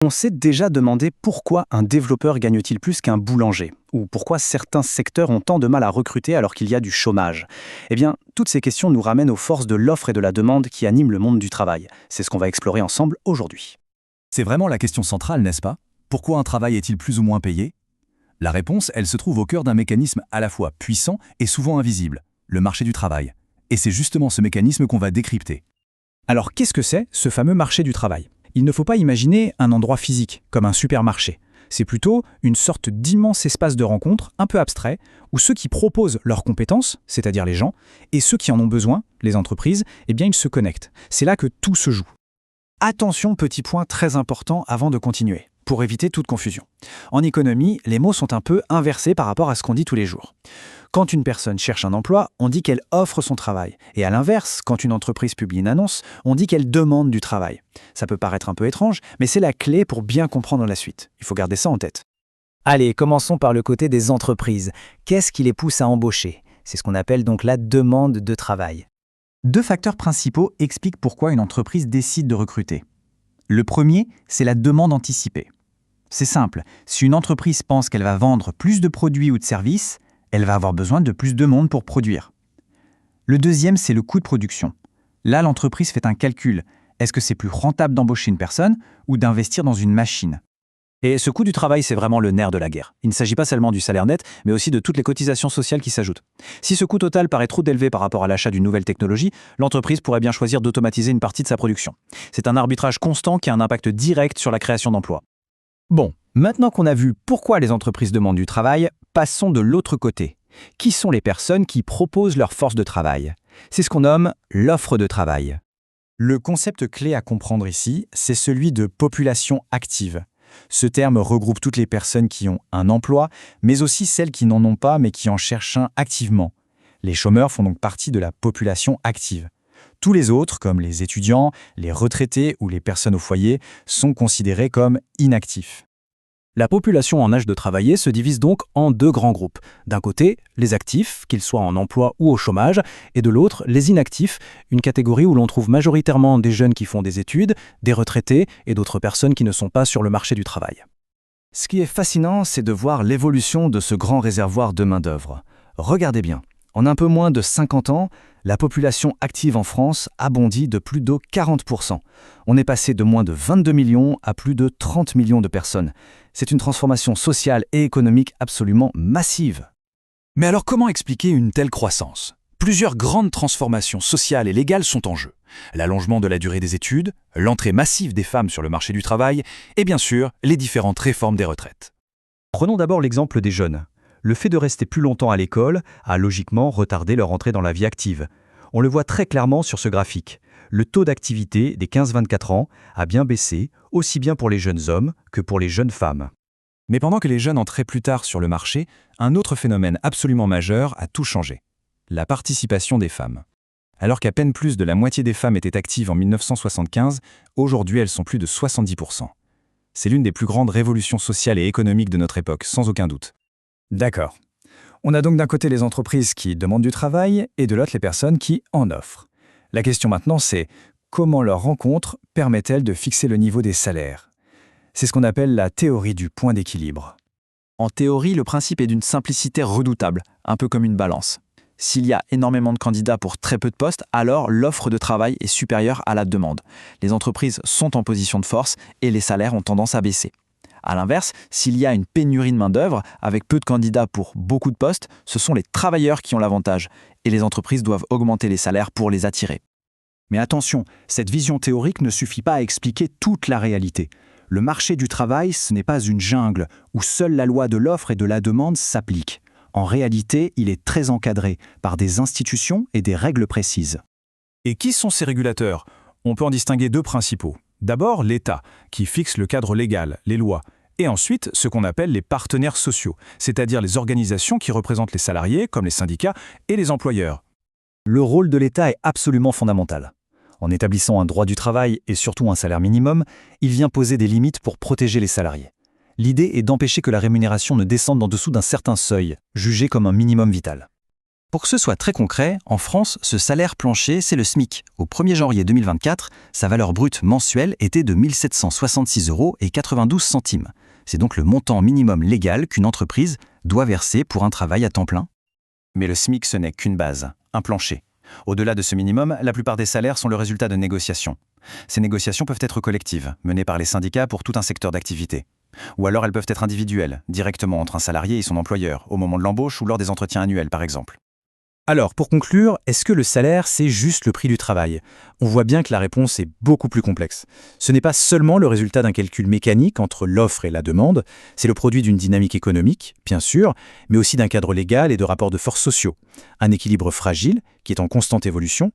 On s'est déjà demandé pourquoi un développeur gagne-t-il plus qu'un boulanger, ou pourquoi certains secteurs ont tant de mal à recruter alors qu'il y a du chômage. Eh bien, toutes ces questions nous ramènent aux forces de l'offre et de la demande qui animent le monde du travail. C'est ce qu'on va explorer ensemble aujourd'hui. C'est vraiment la question centrale, n'est-ce pas? Pourquoi un travail est-il plus ou moins payé? La réponse, elle se trouve au cœur d'un mécanisme à la fois puissant et souvent invisible, le marché du travail. Et c'est justement ce mécanisme qu'on va décrypter. Alors qu'est-ce que c'est, ce fameux marché du travail? Il ne faut pas imaginer un endroit physique, comme un supermarché. C'est plutôt une sorte d'immense espace de rencontre, un peu abstrait, où ceux qui proposent leurs compétences, c'est-à-dire les gens, et ceux qui en ont besoin, les entreprises, eh bien ils se connectent. C'est là que tout se joue. Attention, petit point très important avant de continuer, pour éviter toute confusion. En économie, les mots sont un peu inversés par rapport à ce qu'on dit tous les jours. Quand une personne cherche un emploi, on dit qu'elle offre son travail. Et à l'inverse, quand une entreprise publie une annonce, on dit qu'elle demande du travail. Ça peut paraître un peu étrange, mais c'est la clé pour bien comprendre la suite. Il faut garder ça en tête. Allez, commençons par le côté des entreprises. Qu'est-ce qui les pousse à embaucher? C'est ce qu'on appelle donc la demande de travail. Deux facteurs principaux expliquent pourquoi une entreprise décide de recruter. Le premier, c'est la demande anticipée. C'est simple, si une entreprise pense qu'elle va vendre plus de produits ou de services, elle va avoir besoin de plus de monde pour produire. Le deuxième, c'est le coût de production. Là, l'entreprise fait un calcul. Est-ce que c'est plus rentable d'embaucher une personne ou d'investir dans une machine? Et ce coût du travail, c'est vraiment le nerf de la guerre. Il ne s'agit pas seulement du salaire net, mais aussi de toutes les cotisations sociales qui s'ajoutent. Si ce coût total paraît trop élevé par rapport à l'achat d'une nouvelle technologie, l'entreprise pourrait bien choisir d'automatiser une partie de sa production. C'est un arbitrage constant qui a un impact direct sur la création d'emplois. Bon, maintenant qu'on a vu pourquoi les entreprises demandent du travail, passons de l'autre côté. Qui sont les personnes qui proposent leur force de travail? C'est ce qu'on nomme l'offre de travail. Le concept clé à comprendre ici, c'est celui de population active. Ce terme regroupe toutes les personnes qui ont un emploi, mais aussi celles qui n'en ont pas mais qui en cherchent un activement. Les chômeurs font donc partie de la population active. Tous les autres, comme les étudiants, les retraités ou les personnes au foyer, sont considérés comme inactifs. La population en âge de travailler se divise donc en deux grands groupes. D'un côté, les actifs, qu'ils soient en emploi ou au chômage, et de l'autre, les inactifs, une catégorie où l'on trouve majoritairement des jeunes qui font des études, des retraités et d'autres personnes qui ne sont pas sur le marché du travail. Ce qui est fascinant, c'est de voir l'évolution de ce grand réservoir de main-d'œuvre. Regardez bien, en un peu moins de 50 ans, la population active en France a bondi de plus de 40%. On est passé de moins de 22 millions à plus de 30 millions de personnes. C'est une transformation sociale et économique absolument massive. Mais alors comment expliquer une telle croissance? Plusieurs grandes transformations sociales et légales sont en jeu. L'allongement de la durée des études, l'entrée massive des femmes sur le marché du travail et bien sûr les différentes réformes des retraites. Prenons d'abord l'exemple des jeunes. Le fait de rester plus longtemps à l'école a logiquement retardé leur entrée dans la vie active. On le voit très clairement sur ce graphique. Le taux d'activité des 15-24 ans a bien baissé, aussi bien pour les jeunes hommes que pour les jeunes femmes. Mais pendant que les jeunes entraient plus tard sur le marché, un autre phénomène absolument majeur a tout changé. La participation des femmes. Alors qu'à peine plus de la moitié des femmes étaient actives en 1975, aujourd'hui elles sont plus de 70%. C'est l'une des plus grandes révolutions sociales et économiques de notre époque, sans aucun doute. D'accord. On a donc d'un côté les entreprises qui demandent du travail et de l'autre les personnes qui en offrent. La question maintenant c'est comment leur rencontre permet-elle de fixer le niveau des salaires? C'est ce qu'on appelle la théorie du point d'équilibre. En théorie, le principe est d'une simplicité redoutable, un peu comme une balance. S'il y a énormément de candidats pour très peu de postes, alors l'offre de travail est supérieure à la demande. Les entreprises sont en position de force et les salaires ont tendance à baisser. A l'inverse, s'il y a une pénurie de main-d'œuvre, avec peu de candidats pour beaucoup de postes, ce sont les travailleurs qui ont l'avantage, et les entreprises doivent augmenter les salaires pour les attirer. Mais attention, cette vision théorique ne suffit pas à expliquer toute la réalité. Le marché du travail, ce n'est pas une jungle où seule la loi de l'offre et de la demande s'applique. En réalité, il est très encadré par des institutions et des règles précises. Et qui sont ces régulateurs? On peut en distinguer deux principaux. D'abord, l'État, qui fixe le cadre légal, les lois, et ensuite ce qu'on appelle les partenaires sociaux, c'est-à-dire les organisations qui représentent les salariés, comme les syndicats, et les employeurs. Le rôle de l'État est absolument fondamental. En établissant un droit du travail et surtout un salaire minimum, il vient poser des limites pour protéger les salariés. L'idée est d'empêcher que la rémunération ne descende en dessous d'un certain seuil, jugé comme un minimum vital. Pour que ce soit très concret, en France, ce salaire plancher, c'est le SMIC. Au 1er janvier 2024, sa valeur brute mensuelle était de 1 766,92 €. C'est donc le montant minimum légal qu'une entreprise doit verser pour un travail à temps plein. Mais le SMIC, ce n'est qu'une base, un plancher. Au-delà de ce minimum, la plupart des salaires sont le résultat de négociations. Ces négociations peuvent être collectives, menées par les syndicats pour tout un secteur d'activité. Ou alors elles peuvent être individuelles, directement entre un salarié et son employeur, au moment de l'embauche ou lors des entretiens annuels par exemple. Alors, pour conclure, est-ce que le salaire, c'est juste le prix du travail? On voit bien que la réponse est beaucoup plus complexe. Ce n'est pas seulement le résultat d'un calcul mécanique entre l'offre et la demande, c'est le produit d'une dynamique économique, bien sûr, mais aussi d'un cadre légal et de rapports de force sociaux. Un équilibre fragile, qui est en constante évolution,